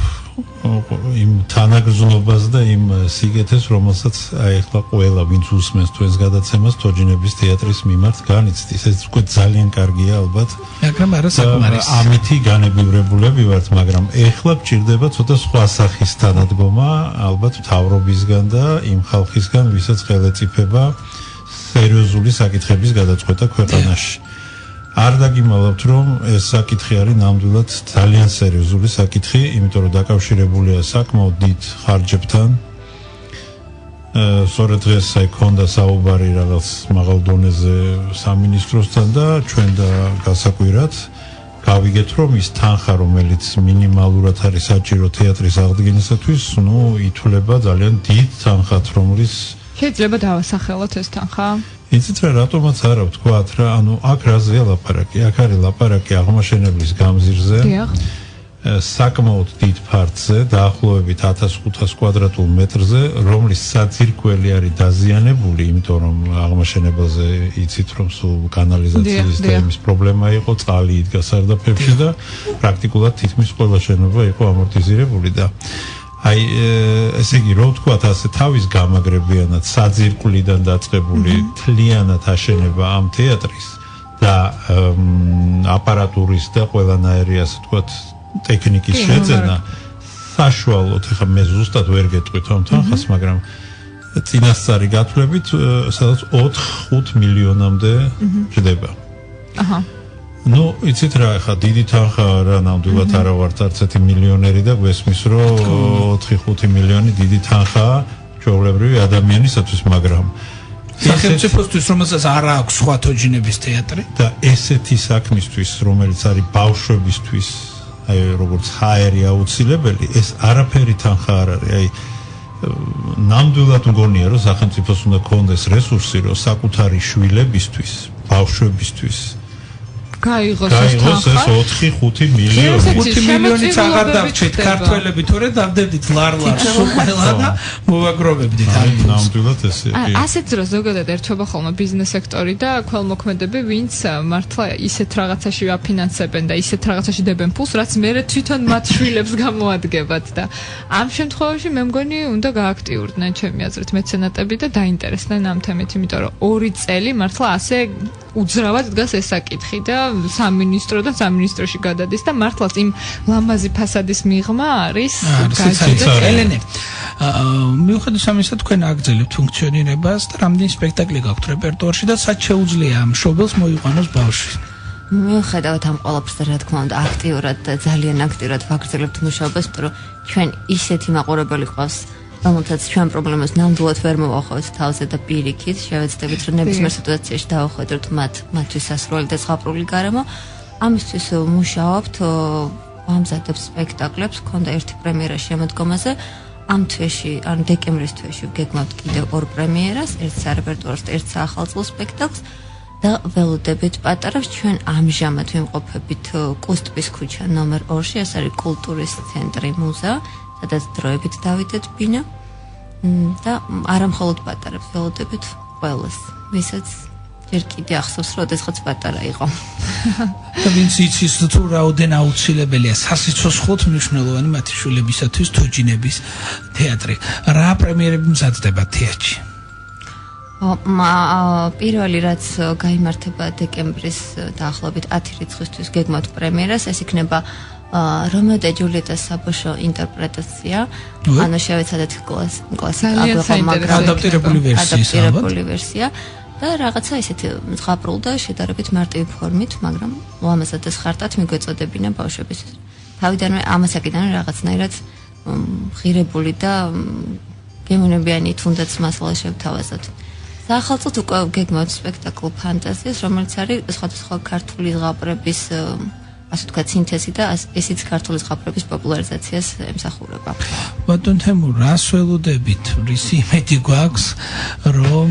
[SPEAKER 8] იმ თანაგრძნობას და იმ სიგეთეს რომელსაც აი ახლა ყველა ვინც უსმენს თქვენს გადაცემას თოჯინების თეატრის მიმართ განიცდის ეს უკვე ძალიან კარგია ალბათ
[SPEAKER 2] მაგრამ არა საკმარისი
[SPEAKER 8] ამითი განებივრებულები ვართ მაგრამ ახლა გჭირდება ცოტა სხვა სახის თანადგომა ალბათ მთავრობისგან და იმ ხალხისგან ვისაც ხელეწიფება სერიოზული საკითხების გადაწყვეტა ქვეყანაში არ დაგიმალავთ რომ ეს საკითხი არის ნამდვილად ძალიან სერიოზული საკითხი, იმიტომ რომ დაკავშირებულია საკმაოდ დიდ ხარჯებთან. სწორედ დღეს აი ქონდა საუბარი რაღაც მაღალ დონეზე სამინისტროსთან და ჩვენ და გასაკვირად გავიგეთ რომ ის თანხა რომელიც მინიმალურად არის საჭირო თეატრის აღდგენისათვის, ითვლება ძალიან დიდ თანხად, რომლის
[SPEAKER 3] შეიძლება დავასახელოთ ეს თანხა?
[SPEAKER 8] იცით რა რატომაც არა ვთქვათ რა ანუ აქ რაზეა ლაპარაკი აქ არის ლაპარაკი აღმაშენებლის გამზირზე საკმაოდ დიდ ფართზე დაახლოებით 1500 კვადრატულ მეტრზე რომლის საძირკველი არის დაზიანებული იმიტომ რომ აღმაშენებაზე იცით რომ სულ კანალიზაციის და იმის პრობლემა იყო წყალი იდგა სარდაფებში და პრაქტიკულად თითქმის ყველა შენობა იყო ამორტიზირებული და აი ესე იგი რო ვთქვათ ასე თავის გამაგრებიანად საძირკვლიდან დაწყებული თლიანად აშენება ამ თეატრის და აპარატურის და ყველანაირი ასე ვთქვათ ტექნიკის შეძენა საშუალოდ ეხლა მე ზუსტად ვერ გეტყვით ამ თანხას, მაგრამ წინასწარი გათვლებით სადაც 4-5 მილიონამდე ჭდება. აჰა. ნუ იცით რა, ეხლა დიდი თანხა რა ნამდვილად არა ვართ არც ერთი მილიონერი და გვესმის რომ 4-5 მილიონი დიდი თანხაა ჩვეულებრივი ადამიანისათვის, მაგრამ
[SPEAKER 2] სახელმწიფოსთვის რომელსაც არ აქვს სხვა თოჯინების თეატრი
[SPEAKER 8] და ესეთი საქმისთვის რომელიც არის ბავშვებისთვის აი როგორც ჰაერი აუცილებელი, ეს არაფერი თანხა არ არის. აი ნამდვილად მგონია რომ სახელმწიფოს უნდა ქონდეს რესურსი რომ საკუთარი შვილებისთვის, ბავშვებისთვის
[SPEAKER 3] გაიღოს
[SPEAKER 8] ეს 4-5 მილიონი.
[SPEAKER 2] 5 მილიონიც აღარ დავჭით ქართველები თორე დავდებდით ლარლარს ყველა და მოვაგროვებდით
[SPEAKER 8] აი ნამდვილად ესე.
[SPEAKER 3] ასეთ დროს ზოგადად ერთვება ხოლმე ბიზნეს სექტორი და ქველმოქმედები, ვინც მართლა ისეთ რაღაცაში აფინანსებენ და ისეთ რაღაცაში დებენ ფულს, რაც მერე თვითონ მათ შვილებს გამოადგებათ და ამ შემთხვევაში მე მგონი უნდა გააქტიურდნენ ჩემი აზრით მეცენატები და დაინტერესდნენ ამ თემით, იმიტომ რომ 2 წელი მართლა ასე უძრავად დგას ეს საკითხი და სამინისტრო და სამინისტროში გადადის და მართლაც იმ ლამაზი ფასადის მიღმა არის
[SPEAKER 2] გაჭირდა. ელენე, მიუხედავად ამისა თქვენ აგრძელებთ ფუნქციონირებას და რამდენი სპექტაკლი გაქვთ რეპერტუარში და სად შეუძლია მშობელს მოიყვანოს ბავშვი?
[SPEAKER 7] მიუხედავად ამ ყველაფერს და რა თქმა უნდა აქტიურად და ძალიან აქტიურად ვაგრძელებთ მუშაობას, იმიტომ რომ ჩვენ ისეთი მაყურებელი ყავს რომელთაც ჩვენ პრობლემას ნამდვილად ვერ მოვახოვეთ თავზე და პირიქით შევეცდებით რომ ნებისმიერ სიტუაციაში დავახვედროთ მათთვის სასრული და ზღაპრული გარემო. ამისთვის მუშაობთ, ვამზადებ სპექტაკლებს, ქონდა ერთი პრემიერა შემოდგომაზე. ამ თვეში, ან დეკემბრის თვეში ვგეგმავთ კიდევ 2 პრემიერას, ერთ სარეპერტუარო და ერთ საახალწლო სპექტაკლს და ველოდებით პატარებს. ჩვენ ამჟამად ვიმყოფებით კუსტპის ქუჩა ნომერ 2-ში, ეს არის კულტურის ცენტრი მუზა, სადაც დროებით დავიდეთ ბინა და არამხოლოდ პატარებს ველოდებით ყველას, ვისაც ჯერ კიდე ახსოვს, რომ ოდესღაც პატარა იყო.
[SPEAKER 2] და ვინც იცის თუ რაოდენ აუცილებელია სასიცოცხლოდ მნიშვნელოვანი მათი შვილებისათვის თოჯინების თეატრი. რა პრემიერები მზადდება თეატრში?
[SPEAKER 7] პირველი რაც გაიმართება დეკემბრის დაახლოებით 10 რიცხვისთვის გეგმავთ პრემიერას, ეს იქნება რომეო და ჯულიეტას საბავშვო ინტერპრეტაცია, ანუ შევეცადეთ კლასიკა, მაგრამ ადაპტირებული ვერსია და რაღაცა ისეთი ზღაპრულ და შედარებით მარტივი ფორმით, მაგრამ ლამაზად და ხარტად მიგვეწოდებინა ბავშვებისთვის. თავიდანვე ამასაკიდანვე რაღაცნაირად ღირებული და გემოვნებიანი თუნდაც მასალა შევთავაზოთ. საახალწლოდ უკვე გეგმავთ სპექტაკლ ფანტაზიას, რომელიც არის სხვადასხვა ქართული ზღაპრების ასე თქვა სინთეზი და ესეც ქართული ზღაპრების პოპულარიზაციას ემსახურება.
[SPEAKER 2] ბატონ თემურ, რას ველოდებით? რისი იმედი გვაქვს, რომ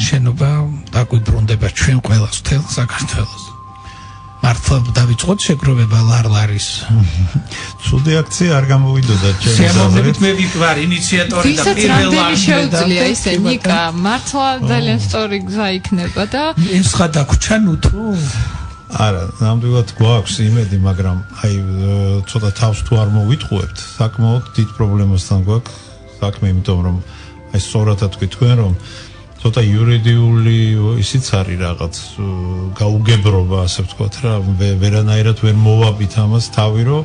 [SPEAKER 2] შენობა დაგვიბრუნდება ჩვენ ყველას მთელ საქართველოს? მართლა დავიწყოთ შეგროვება ლარლარის.
[SPEAKER 8] ცუდი აქცია არ გამოვიდოდა ჩემს
[SPEAKER 2] შემოგვიდეთ მე ვიყავ ინიციატორი და პირველ
[SPEAKER 3] შეუძლია ისე ნიკა მართლა ძალიან სწორი გზა იქნება და
[SPEAKER 2] ეს ხა დაგვრჩა ნუთუ?
[SPEAKER 8] არა, ნამდვილად გვაქვს იმედი, მაგრამ აი ცოტა თავს თუ არ მოვიტყუებთ, საკმაოდ დიდ პრობლემასთან გვაქვს საქმე, იმიტომ რომ აი სწორადად თქვი თქვენ რომ ცოტა იურიდიული ისიც არის რაღაც გაუგებრობა, ასე ვთქვათ რა, ვერანაირად ვერ მოვაბით ამას თავი, რომ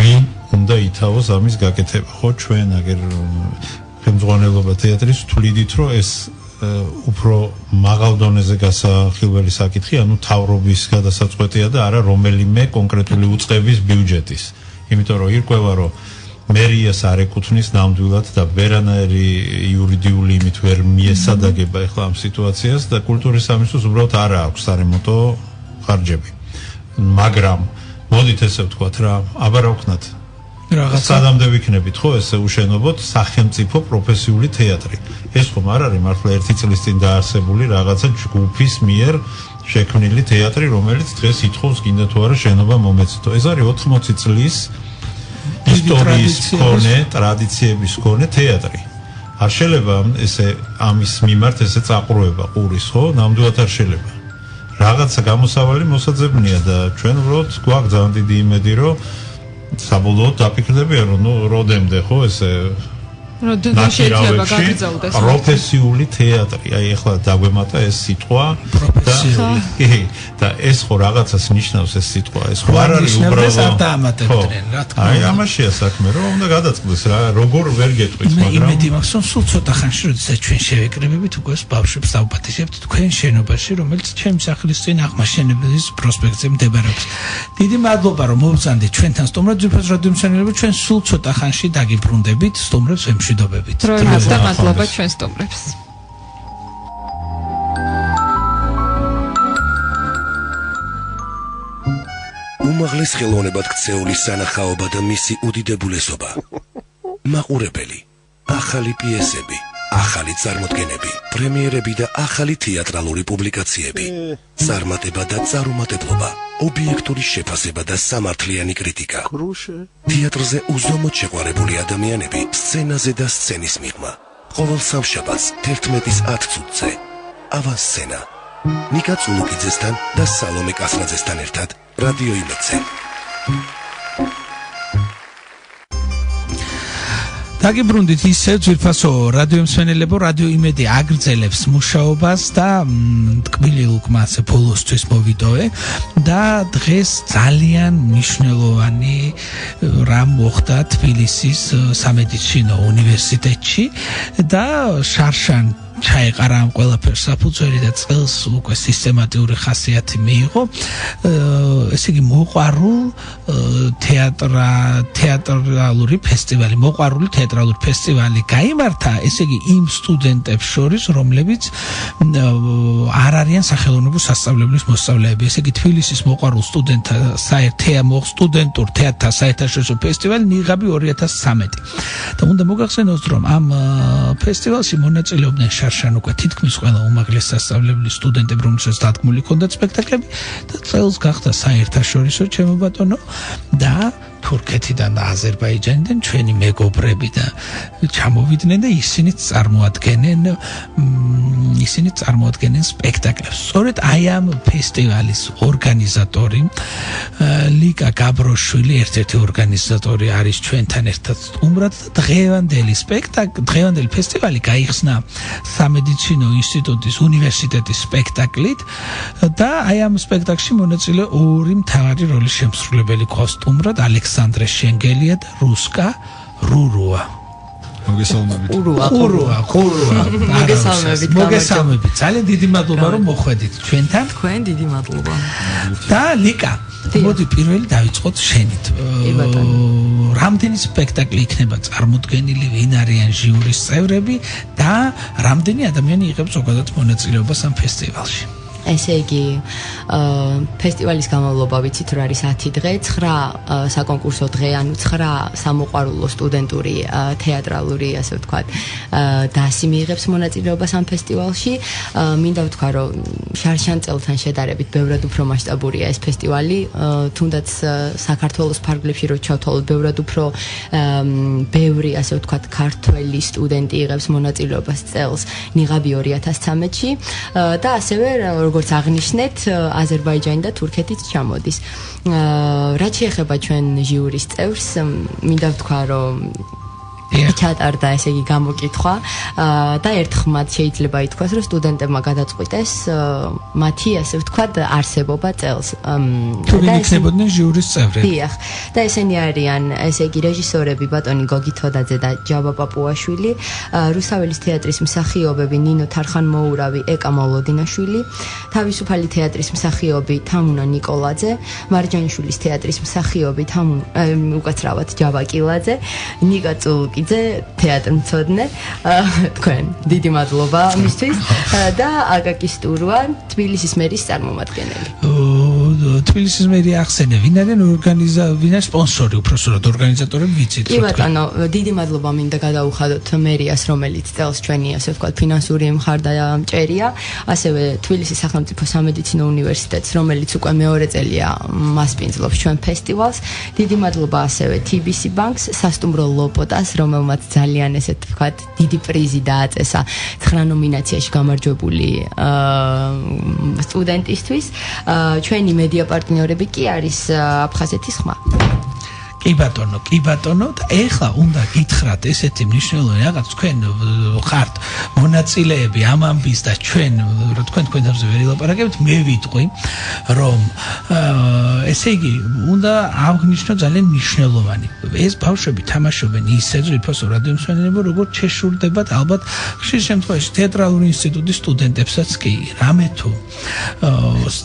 [SPEAKER 8] ვინ უნდა ითავოს ამის გაკეთება. ხო, ჩვენ აგერ ხელმძღვანელობა თეატრის თვლიდით, რომ ეს უფრო მაღალ დონეზე გასახილველი საკითხი, ანუ თავრობის გადასაწყვეტია და არა რომელიმე კონკრეტული უწყების ბიუჯეტის. იმიტომ რომ ირკვევა, რომ მერიას არ ეკუთვნის ნამდვილად და ვერანაირი იურიდიული იმით ვერ მიესადაგება ახლა ამ სიტუაციას და კულტურის სამინისტროს უბრალოდ არ აქვს სარემონტო ხარჯები. მაგრამ მოდით ესე ვთქვათ რა, აბა რა ვქნათ? რაღაც სადამდე ვიქნებით, ხო, ესე უშენობოთ სახელმწიფო პროფესიული თეატრი. ეს ხომ არ არის მართლა ერთი წლის წინ დაარსებული რაღაცა ჯგუფის მიერ შექმნილი თეატრი, რომელიც დღეს ითხოვს კიდე თუ არა შენობა მომეცდო. ეს არის 80 წლის ისტორიის მქონე, ტრადიციების მქონე თეატრი. არ შეიძლება ესე ამის მიმართ ესე წაყრუება ყურის, ხო? ნამდვილად არ შეიძლება. რაღაცა გამოსავალი მოსაძებნია და ჩვენ უბრალოდ გვაქვს ძალიან დიდი იმედი, რომ საბოლოოდ დაფიქრდებიან, რომ ნუ როდემდე ხო ესე
[SPEAKER 3] როდესაც შეიძლება გაგრძელდეს
[SPEAKER 8] პროფესიული თეატრი. აი ახლა დაგვემატა ეს სიტყვა პროფესიული. და ეს ხო რაღაცას ნიშნავს ეს სიტყვა. ეს ხო არ არის უბრალოდ
[SPEAKER 2] არ დაამატებდნენ, რა თქმა უნდა.
[SPEAKER 8] აი ამაშია საქმე, რომ უნდა გადაწყდეს რა, როგორ ვერ გეტყვით, მაგრამ
[SPEAKER 2] იმედი მაქვს, რომ სულ ცოტა ხანში, როდესაც ჩვენ შევეკრებებით უკვე ბავშვებს დავუპატიჟებთ თქვენ შენობაში, რომელიც ჩემი სახლის წინ აღმაშენებლის პროსპექტზე მდებარეობს. დიდი მადლობა, რომ მოვწანდით ჩვენთან სტუმრად, ძვირფას რადიო მსმენელები, ჩვენ სულ ცოტა ხანში დაგიბრუნდებით სტუმრებს ვემშვიდობებით.
[SPEAKER 3] და მადლობა ჩვენ სტუმრებს.
[SPEAKER 1] უმაღლეს ხელოვნებად ქცეული სანახაობა და მისი უდიდებულესობა. მაყურებელი, ახალი პიესები, ახალი წარმოდგენები, პრემიერები და ახალი თეატრალური პუბლიკაციები. წარმატება და წარუმატებლობა, ობიექტური შეფასება და სამართლიანი კრიტიკა. თეატრზე უზომოდ შეყვარებული ადამიანები სცენაზე და სცენის მიღმა. ყოველ სამშაბათს 11:10 წუთზე. ავანსცენა. ნიკა წულუკიძესთან და სალომე კასრაძესთან ერთად რადიო იმედზე.
[SPEAKER 2] დაგიბრუნდით ისევ ძვირფასო რადიო მსმენელებო, რადიო იმედი აგრძელებს მუშაობას და ტკბილი უკმაც ბოლოსთვის მოვიდოვე და დღეს ძალიან მნიშვნელოვანი რამ მოხდა თბილისის სამედიცინო უნივერსიტეტში და შარშან ჩაეყარა ამ ყველაფერს საფუძველი და წელს უკვე სისტემატიური ხასიათი მიიღო. ესე იგი მოყვარულ თეატრალური ფესტივალი, მოყვარული თეატრალური ფესტივალი გაიმართა, ესე იგი იმ სტუდენტებს შორის, რომლებიც არ არიან სახელოვნებო სასწავლებლის მოსწავლეები. ესე იგი თბილისის მოყვარულ სტუდენტურ თეატრთა საერთაშორისო ფესტივალი ნიღაბი 2013. და უნდა მოგახსენოთ, რომ ამ ფესტივალში მონაწილეობდნენ შარშან უკვე თითქმის ყველა უმაღლეს სასწავლებლის სტუდენტები, რომელსაც დადგმული ჰქონდათ სპექტაკლები და წელს გახდა საერთაშორისო, ჩემო ბატონო, და თურქეთიდან და აზერბაიჯანიდან ჩვენი მეგობრები და ჩამოვიდნენ და ისინიც წარმოადგენენ სპექტაკლებს. სწორედ აი ამ ფესტივალის ორგანიზატორი ლიკა გაბროშვილი, ერთ-ერთი ორგანიზატორი არის ჩვენთან ერთად სტუმრად და დღევანდელი ფესტივალი გაიხსნა სამედიცინო ინსტიტუტის უნივერსიტეტის სპექტაკლით და აი ამ სპექტაკლში მონაწილე ორი მთავარი როლის შემსრულებელი ყავს სტუმრად ალექსანდრე შენგელია და რუსკა რურუა. მოგესალმებით. ძალიან დიდი მადლობა რომ მოხვედით ჩვენთან.
[SPEAKER 9] თქვენ დიდი მადლობა.
[SPEAKER 2] და ლიკა, მოდი პირველი დავიწყოთ შენით. რამდენი სპექტაკლი იქნება წარმოდგენილი, ვინ არიან ჟიურის წევრები და რამდენი ადამიანი იღებს ზოგადად მონაწილეობას ამ ფესტივალში?
[SPEAKER 9] ესე იგი, ფესტივალის განმავლობა ვიცით რომ არის 10 დღე, 9 საკონკურსო დღე, ანუ 9 სამოყვარულო სტუდენტური თეატრალური, ასე ვთქვათ, დასი მიიღებს მონაწილეობას ამ ფესტივალში. მინდა ვთქვა, რომ შარშან წელთან შედარებით ბევრად უფრო მასშტაბურია ეს ფესტივალი, თუნდაც საქართველოს ფარგლებში რო ჩავთვალოთ, ბევრად უფრო ბევრი, ასე ვთქვათ, ქართველი სტუდენტი იღებს მონაწილეობას წელს ნიღაბი 2013-ში და ასევე როგორც აღნიშნეთ, აზერბაიჯანი და თურქეთიც ჩამოდის. რაც შეეხება ჩვენ ჟიურის წევრს, მინდა ვთქვა, რომ ჩატარდა ესე იგი გამოკითხვა და ერთხმად შეიძლება ითქვას, რომ სტუდენტებმა გადაწყვიტეს მათი, ასე ვთქვათ, არსებობა წელს.
[SPEAKER 2] თუ ვინ იქნებოდნენ ჟიურის წევრები?
[SPEAKER 9] დიახ. და ესენი არიან, ესე იგი, რეჟისორები ბატონი გოგი თოდაძე და ჯაბა პაპუაშვილი, რუსაველის თეატრის მსახიობები ნინო თარხან-მოურავი, ეკა მოლოდინაშვილი, თავისუფალი თეატრის მსახიობი თამუნა ნიკოლაძე, მარჯანიშვილის თეატრის მსახიობი უკაცრავად ჯაბა კილაძე, ნიკა წულუკი თეატრმცოდნე, თქვენ დიდი მადლობა მისთვის და აკაკი სტურვა, თბილისის მერის წარმომადგენელი.
[SPEAKER 2] თბილისის მერი ახსენე, ვინ არის სპონსორი, უпроსტოდ ორგანიზატორები ვიცით?
[SPEAKER 9] კი ბატონო, დიდი მადლობა მინდა გადაუხადოთ მერიას, რომელიც წელს ჩვენი, ასე ვთქვათ, ფინანსური მხარდამჭერია, ასევე თბილისის სახელმწიფო სამედიცინო უნივერსიტეტს, რომელიც უკვე მეორე წელია მასპინძლობს ჩვენ ფესტივალს. დიდი მადლობა ასევე TBC ბანკს, სასტუმრო ლოპოტას, რომელმაც ძალიან ესეთ ვთქვათ დიდი პრიზი დააწესა 9 ნომინაციაში გამარჯვებული სტუდენტისთვის. ჩვენი მედია პარტნიორები კი არის აფხაზეთის ხმა.
[SPEAKER 2] კი ბატონო და ეხლა უნდა გითხრათ ესეთი მნიშვნელოვანი რაღაც თქვენ ხართ მონაწილეები ამ ამბის და ჩვენ რა თქვენ თავზე ვერ ილაპარაკებთ მე ვიტყვი რომ ესე იგი უნდა აღნიშნო ძალიან მნიშვნელოვანი ეს ბავშვები თამაშობენ ისე ძვირფასო რადიომსმენელებო როგორც შეშურდებათ ალბათ ხშირ შემთხვევაში თეატრალური ინსტიტუტის სტუდენტებსაც კი რამე თუ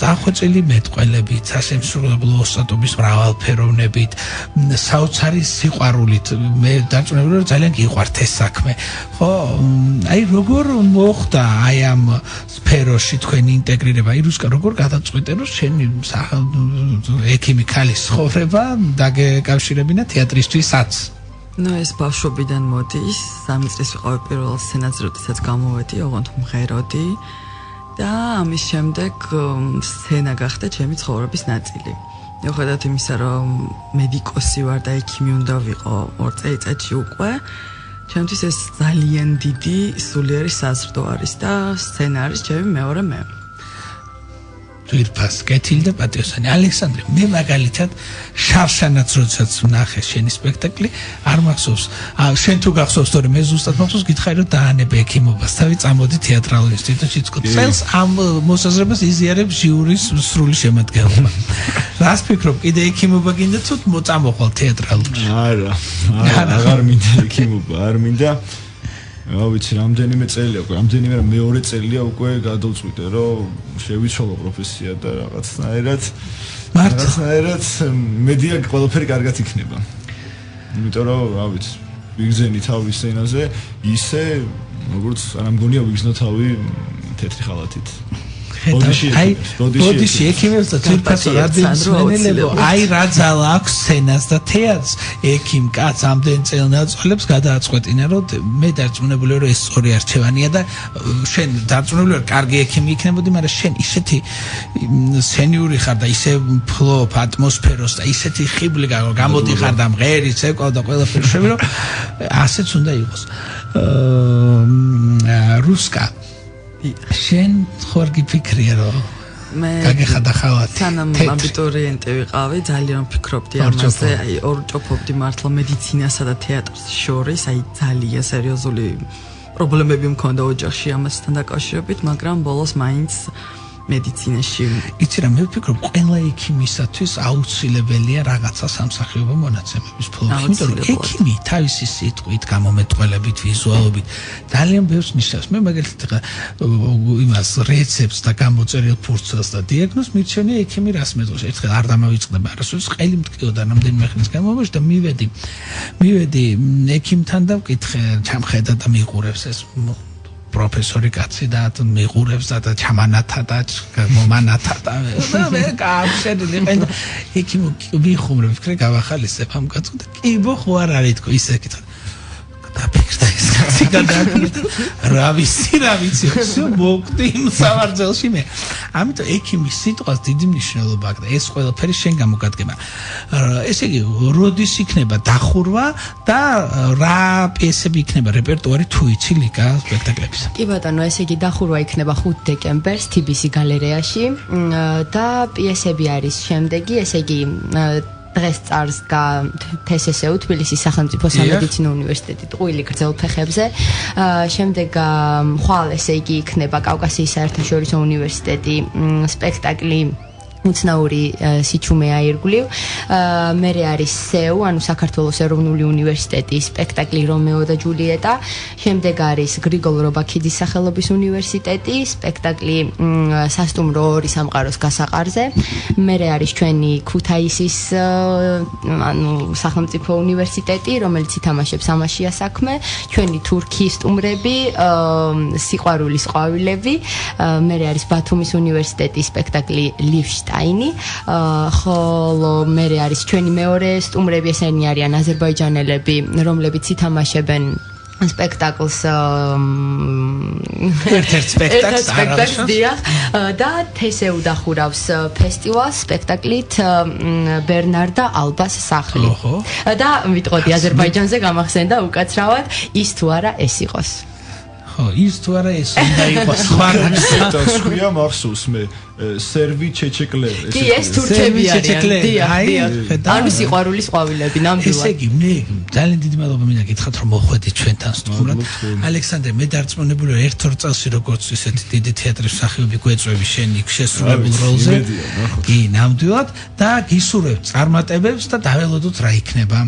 [SPEAKER 2] დახვეწილი მეტყველებით სასემსრულებლო ოსტატობის მრავალფეროვნებით საოცარი სიყვარულით მე დარწმუნებული ვარ ძალიან გიყვართ ეს საქმე ხო აი როგორ მოხდა აი ამ სფეროში თქვენი ინტეგრირება აი რუსკა როგორ გადაწყვეტე რომ შენი ექიმი ქალის ცხოვრება დაგეკავშირებინა თეატრისთვისაც
[SPEAKER 10] ნუ ეს ბავშვობიდან მოდის 3 წლის ვიყავი პირველ სცენაზე როდესაც გამოვედი ოღონდ მღეროდი და ამის შემდეგ სცენა გახდა ჩემი ცხოვრების ნაწილი მიუხედავად იმისა რომ მედიკოსი ვარ და ექიმი უნდა ვიყო 2 წელიწადში უკვე ჩემთვის ეს ძალიან დიდი სულიერი საზრდო არის და სცენა არის ჩემი მეორე მე
[SPEAKER 2] ძვირფას კეთილი და პატიოსანი ალექსანდრე მე მაგალითად შავშანაც როდესაც ვნახე შენი სპექტაკლი არ მახსოვს შენ თუ გახსოვს თორე მე ზუსტად მახსოვს გითხარი რომ დაანებე ექიმობას თავი წამოდი თეატრალურ ინსტიტუტში თქო წელს ამ მოსაზრებას იზიარებს ჟიურის სრული შემადგენლობა რას ფიქრობ კიდე ექიმობა გინდა თუ მოწამოხვალ თეატრალურში
[SPEAKER 11] არა აღარ მინდა ექიმობა არ მინდა ვიცი რამდენიმე წელია უკვე რამდენიმე მეორე წელია უკვე გადავწყვიტე რომ შევიცვალო პროფესია და რაღაცნაირად მედია ყველაფერი კარგად იქნება იმიტომ რომ ვიცი ვიგზენი თავი სცენაზე ისე როგორც არ მგონია ვიგზნო თავი თეთრი ხალათით
[SPEAKER 2] ბოდიში ექიმებს და ძვირფასო რადიომსმენელებო აი რა ძალა აქვს სცენას და თეატრს ექიმ კაც ამდენ წელნაწოლებს გადააწყვეტინა რომ მე დარწმუნებული ვარ რომ ეს სწორი არჩევანია და შენ დარწმუნებული ვარ კარგი ექიმი იქნებოდი მაგრამ შენ ისეთი სენიური ხარ და ისე ფლობ ატმოსფეროს და ისეთი ხიბლი გამოდიხარ და მღერი ცეკვა და ყველაფერი შევი რომ ასეც უნდა იყოს რუსკა შენ ხوار გიფიქრია რომ
[SPEAKER 10] მე
[SPEAKER 2] გაგეხადა ხალათი
[SPEAKER 10] სანამ აბიტურიენტი ვიყავი ძალიან ვფიქრობდი ამაზე აი ორჭოფობდი მართლა მედიცინასა და თეატრს შორის აი ძალიან სერიოზული პრობლემები მქონდა ოჯახში ამასთან დაკავშირებით მაგრამ ბოლოს მაინც მედიცინაში
[SPEAKER 2] იცი რა მე ვფიქრობ ყველა ექიმისათვის აუცილებელია რაღაცა სამსახიობო მონაცემების ფლობა იმიტომ რომ ექიმი თავისი სიტყვით გამომეტყველებით ვიზუალობით ძალიან ბევრს ნიშნავს მე მაგალითად იმას რეცეპტს და გამოწერილ ფურცელს და დიაგნოზს მირჩენია ექიმი რას მეტყვის ერთხელ არ დამავიწყდება არასოდეს ყელი მტკიოდა რამდენიმე ხნის განმავლობაში და მივედი ექიმთან და ვკითხე ჩამხედა და მიყურებს ეს პროფესორი კაცი და მიყურებს და ჩამანათა და მომანათა და მე გაახშენილი ყენ ექიმო ვიხუმრე ვფიქრე გავახალისებ ამ კაცს და კი ბო ხო არ არის თქო ისე კითხა დაფიქრდა ეს კაცი გადააკვირდა რა ვიცი всё მოვკვდი იმ სამარძელში მე ამიტომ ექიმის სიტყვას დიდი მნიშვნელობა აქვს და ეს ყველაფერი შენ გამოგადგება ესე იგი როდის იქნება დახურვა და რა პიესები იქნება რეპერტუარი თუ იცი ლიკა სპექტაკლებისა
[SPEAKER 9] კი ბატონო ესე იგი დახურვა იქნება 5 დეკემბერს TBC გალერეაში და პიესები არის შემდეგი ესე იგი დღეს წარსდგა TSSU თბილისის სახელმწიფო სამედიცინო უნივერსიტეტი ტყუილი გრძელ ფეხებზე შემდეგ ხვალ ესე იგი იქნება კავკასიის საერთაშორისო უნივერსიტეტი სპექტაკლი უცნაური სიჩუმე აირგვლივ მერე არის SEU ანუ საქართველოს ეროვნული უნივერსიტეტის სპექტაკლი რომეო და ჯულიეტა შემდეგ არის გრიგოლ რობაქიძის სახელობის უნივერსიტეტი სპექტაკლი სასტუმრო 2 სამყაროს გასაყარზე მერე არის ჩვენი ქუთაისის ანუ სახელმწიფო უნივერსიტეტი რომელიც ითამაშებს ამაშია საქმე ჩვენი თურქიის სტუმრები სიყვარულის ყვავილები მერე არის ბათუმის უნივერსიტეტის სპექტაკლი ლივშტა ხოლო მერე არის ჩვენი მეორე სტუმრები ესენი არიან აზერბაიჯანელები რომლებიც ითამაშებენ სპექტაკლს
[SPEAKER 2] ერთ-ერთ სპექტაკლს
[SPEAKER 9] და TSSU დახურავს ფესტივალს სპექტაკლით ბერნარდა ალბას სახლი და ვიტყოდი აზერბაიჯანზე გამახსენდა უკაცრავად ის თუ არა ეს იყოს
[SPEAKER 2] ხო ის თუ არა ეს უნდა იყოს სხვა
[SPEAKER 11] სპექტაკლია მახსოვს მე სერვი ჩეჩეკლერი.
[SPEAKER 9] კი, ეს თურქები არიან. დიახ. ანუ სიყვარულის ყვავილები ნამდვილად.
[SPEAKER 2] ესე იგი, მე ძალიან დიდი მადლობა მინდა გითხრათ, რომ მოხვედით ჩვენთან სტუმრად. ალექსანდრე, მე დარწმუნებული ვარ, ერთ-ორ წელში როგორც ისეთი დიდი თეატრის მსახიობი გვეწვევი შენი შესრულებულ როლზე. კი, ნამდვილად და გისურვებთ წარმატებებს და დაველოდოთ რა იქნება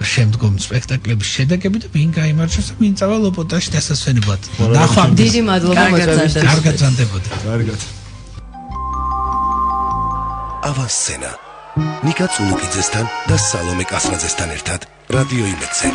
[SPEAKER 2] შემდგომ სპექტაკლების შედეგები და ვინ გაიმარჯვებს და ვინ წავა ლოპოტაში დასასვენებლად. ნახვამდის.
[SPEAKER 9] დიდი მადლობა მოწვევით.
[SPEAKER 2] კარგად გრძანდებოდეთ.
[SPEAKER 11] კარგად.
[SPEAKER 1] ავანსცენა ნიკა წულუკიძესთან და სალომე კასრაძესთან ერთად რადიო იმედზე.